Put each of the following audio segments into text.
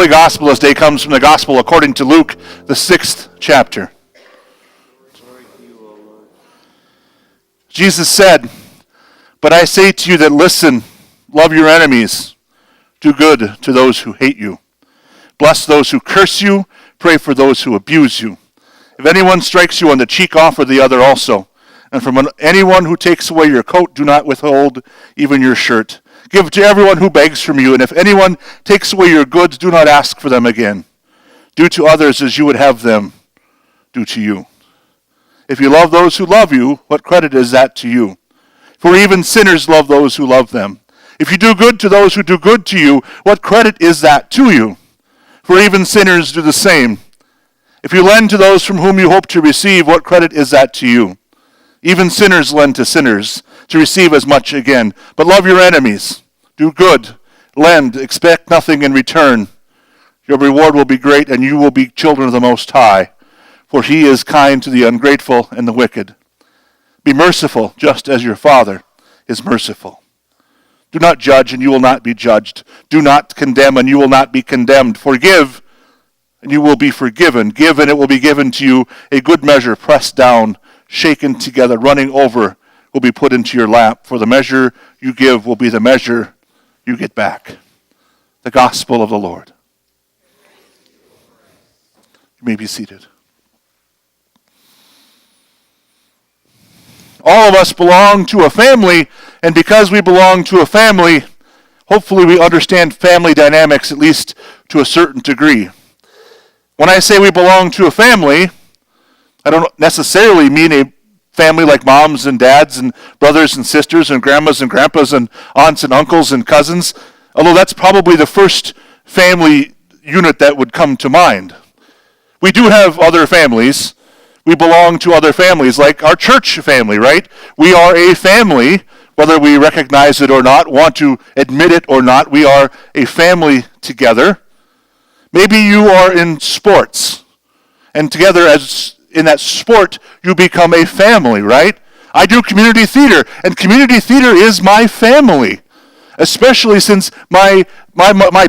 Holy Gospel this day comes from the Gospel according to Luke, the 6th chapter. Jesus said, "But I say to you that listen, love your enemies, do good to those who hate you, bless those who curse you, pray for those who abuse you. If anyone strikes you on the cheek, offer the other also. And from anyone who takes away your coat, do not withhold even your shirt. Give to everyone who begs from you, and if anyone takes away your goods, do not ask for them again. Do to others as you would have them do to you. If you love those who love you, what credit is that to you? For even sinners love those who love them. If you do good to those who do good to you, what credit is that to you? For even sinners do the same. If you lend to those from whom you hope to receive, what credit is that to you? Even sinners lend to sinners to receive as much again. But love your enemies. Do good. Lend. Expect nothing in return. Your reward will be great, and you will be children of the Most High. For he is kind to the ungrateful and the wicked. Be merciful, just as your Father is merciful. Do not judge, and you will not be judged. Do not condemn, and you will not be condemned. Forgive, and you will be forgiven. Give, and it will be given to you. A good measure, pressed down, shaken together, running over, will be put into your lap. For the measure you give will be the measure you get back." The gospel of the Lord. You may be seated. All of us belong to a family, and because we belong to a family, hopefully we understand family dynamics, at least to a certain degree. When I say we belong to a family, I don't necessarily mean a family like moms and dads and brothers and sisters and grandmas and grandpas and aunts and uncles and cousins, although that's probably the first family unit that would come to mind. We do have other families. We belong to other families, like our church family, right? We are a family, whether we recognize it or not, want to admit it or not. We are a family together. Maybe you are in sports, and together as in that sport, you become a family, right? I do community theater, and community theater is my family, especially since my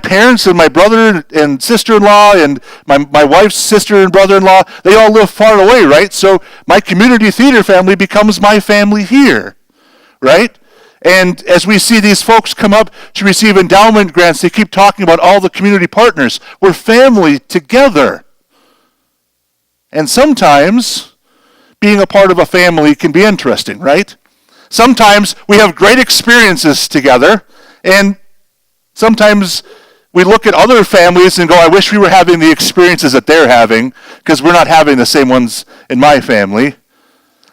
parents and my brother and sister-in-law and my wife's sister and brother-in-law, they all live far away, right? So my community theater family becomes my family here, right? And as we see these folks come up to receive endowment grants, they keep talking about all the community partners. We're family together. And sometimes being a part of a family can be interesting, right? Sometimes we have great experiences together, and sometimes we look at other families and go, I wish we were having the experiences that they're having, because we're not having the same ones in my family.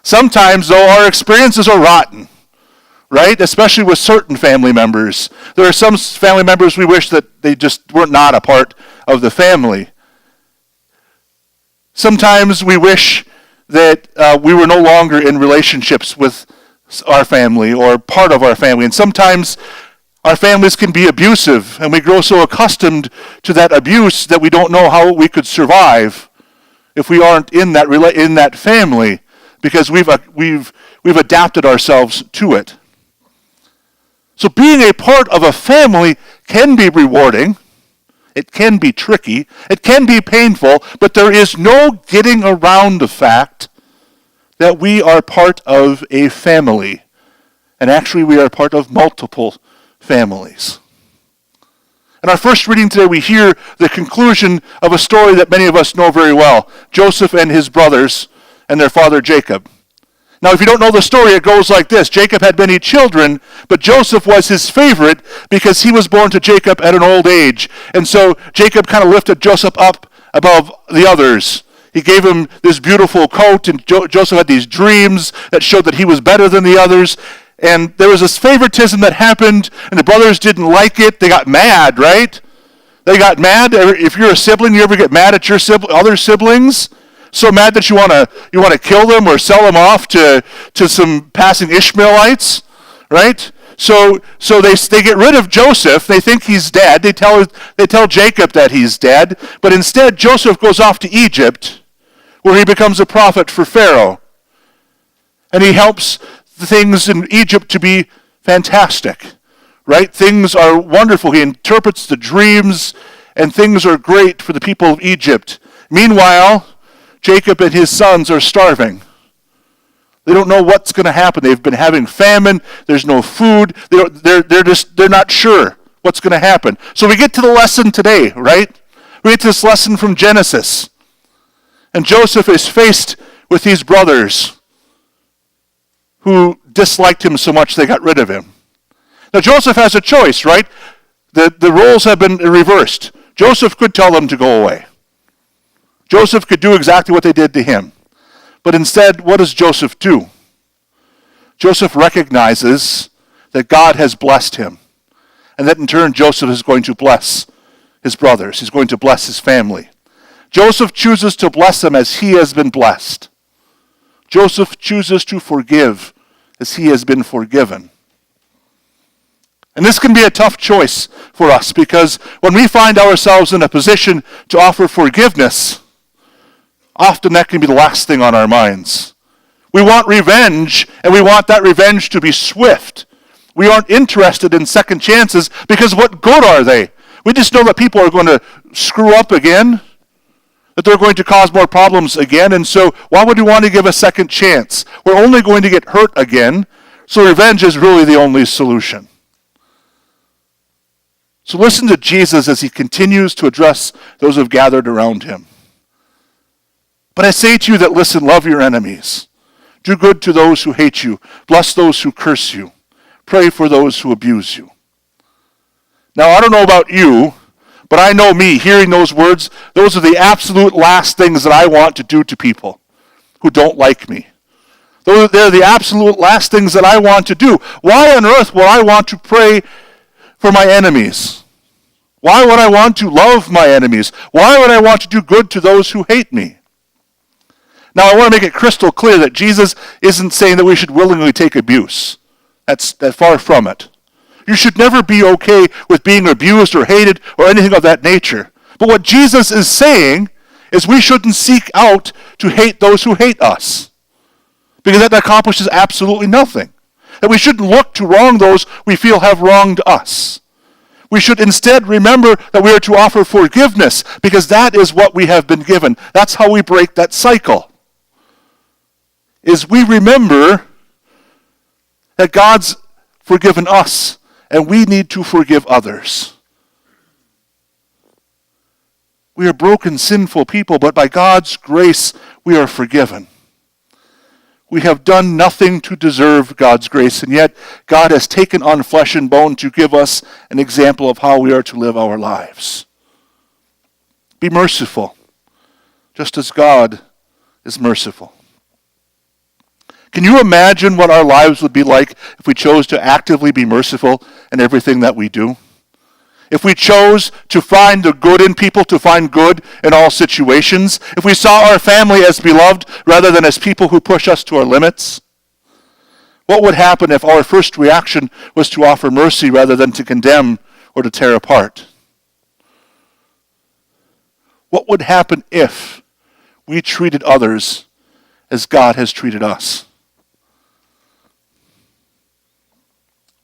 Sometimes, though, our experiences are rotten, right? Especially with certain family members. There are some family members we wish that they just were not a part of the family. Sometimes we wish that we were no longer in relationships with our family or part of our family. And sometimes our families can be abusive, and we grow so accustomed to that abuse that we don't know how we could survive if we aren't in that family, because we've adapted ourselves to it. So being a part of a family can be rewarding. It can be tricky. It can be painful, but there is no getting around the fact that we are part of a family. And actually, we are part of multiple families. In our first reading today, we hear the conclusion of a story that many of us know very well, Joseph and his brothers and their father Jacob. Now, if you don't know the story, it goes like this. Jacob had many children, but Joseph was his favorite because he was born to Jacob at an old age. And so Jacob kind of lifted Joseph up above the others. He gave him this beautiful coat, and Joseph had these dreams that showed that he was better than the others. And there was this favoritism that happened, and the brothers didn't like it. They got mad, right? They got mad. If you're a sibling, you ever get mad at your other siblings? So mad that you want to kill them or sell them off to some passing Ishmaelites, right? So they get rid of Joseph. They think he's dead. They tell Jacob that he's dead, but instead Joseph goes off to Egypt, where he becomes a prophet for Pharaoh, and he helps the things in Egypt to be fantastic, right? Things are wonderful. He interprets the dreams, and things are great for the people of Egypt. Meanwhile, Jacob and his sons are starving. They don't know what's going to happen. They've been having famine. There's no food. They're not sure what's going to happen. So we get to the lesson today, right? We get to this lesson from Genesis. And Joseph is faced with these brothers who disliked him so much they got rid of him. Now Joseph has a choice, right? The roles have been reversed. Joseph could tell them to go away. Joseph could do exactly what they did to him. But instead, what does Joseph do? Joseph recognizes that God has blessed him, and that in turn Joseph is going to bless his brothers. He's going to bless his family. Joseph chooses to bless them as he has been blessed. Joseph chooses to forgive as he has been forgiven. And this can be a tough choice for us, because when we find ourselves in a position to offer forgiveness, often that can be the last thing on our minds. We want revenge, and we want that revenge to be swift. We aren't interested in second chances, because what good are they? We just know that people are going to screw up again, that they're going to cause more problems again, and so why would we want to give a second chance? We're only going to get hurt again, so revenge is really the only solution. So listen to Jesus as he continues to address those who have gathered around him. But I say to you that listen, love your enemies. Do good to those who hate you. Bless those who curse you. Pray for those who abuse you. Now, I don't know about you, but I know me, hearing those words, those are the absolute last things that I want to do to people who don't like me. They're the absolute last things that I want to do. Why on earth would I want to pray for my enemies? Why would I want to love my enemies? Why would I want to do good to those who hate me? Now, I want to make it crystal clear that Jesus isn't saying that we should willingly take abuse. That's far from it. You should never be okay with being abused or hated or anything of that nature. But what Jesus is saying is we shouldn't seek out to hate those who hate us, because that accomplishes absolutely nothing. That we shouldn't look to wrong those we feel have wronged us. We should instead remember that we are to offer forgiveness, because that is what we have been given. That's how we break that cycle. Is we remember that God's forgiven us, and we need to forgive others. We are broken, sinful people, but by God's grace, we are forgiven. We have done nothing to deserve God's grace, and yet God has taken on flesh and bone to give us an example of how we are to live our lives. Be merciful, just as God is merciful. Can you imagine what our lives would be like if we chose to actively be merciful in everything that we do? If we chose to find the good in people, to find good in all situations? If we saw our family as beloved rather than as people who push us to our limits? What would happen if our first reaction was to offer mercy rather than to condemn or to tear apart? What would happen if we treated others as God has treated us?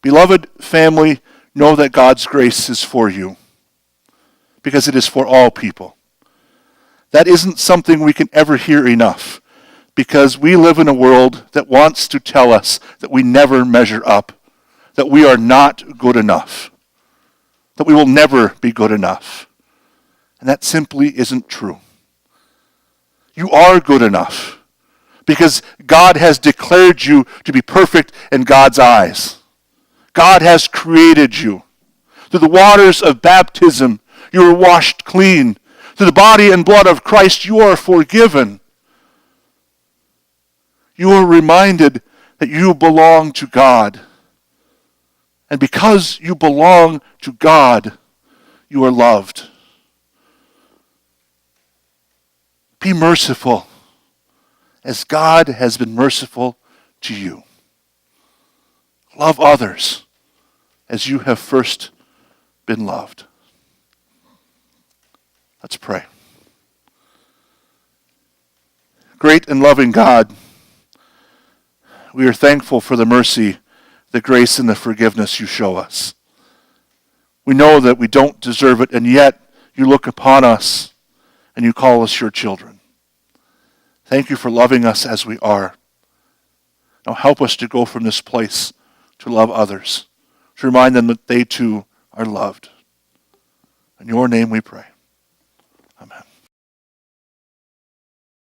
Beloved family, know that God's grace is for you, because it is for all people. That isn't something we can ever hear enough, because we live in a world that wants to tell us that we never measure up, that we are not good enough, that we will never be good enough. And that simply isn't true. You are good enough, because God has declared you to be perfect in God's eyes. God has created you. Through the waters of baptism, you are washed clean. Through the body and blood of Christ, you are forgiven. You are reminded that you belong to God. And because you belong to God, you are loved. Be merciful, as God has been merciful to you. Love others as you have first been loved. Let's pray. Great and loving God, we are thankful for the mercy, the grace, and the forgiveness you show us. We know that we don't deserve it, and yet you look upon us and you call us your children. Thank you for loving us as we are. Now help us to go from this place to love others, to remind them that they too are loved. In your name we pray.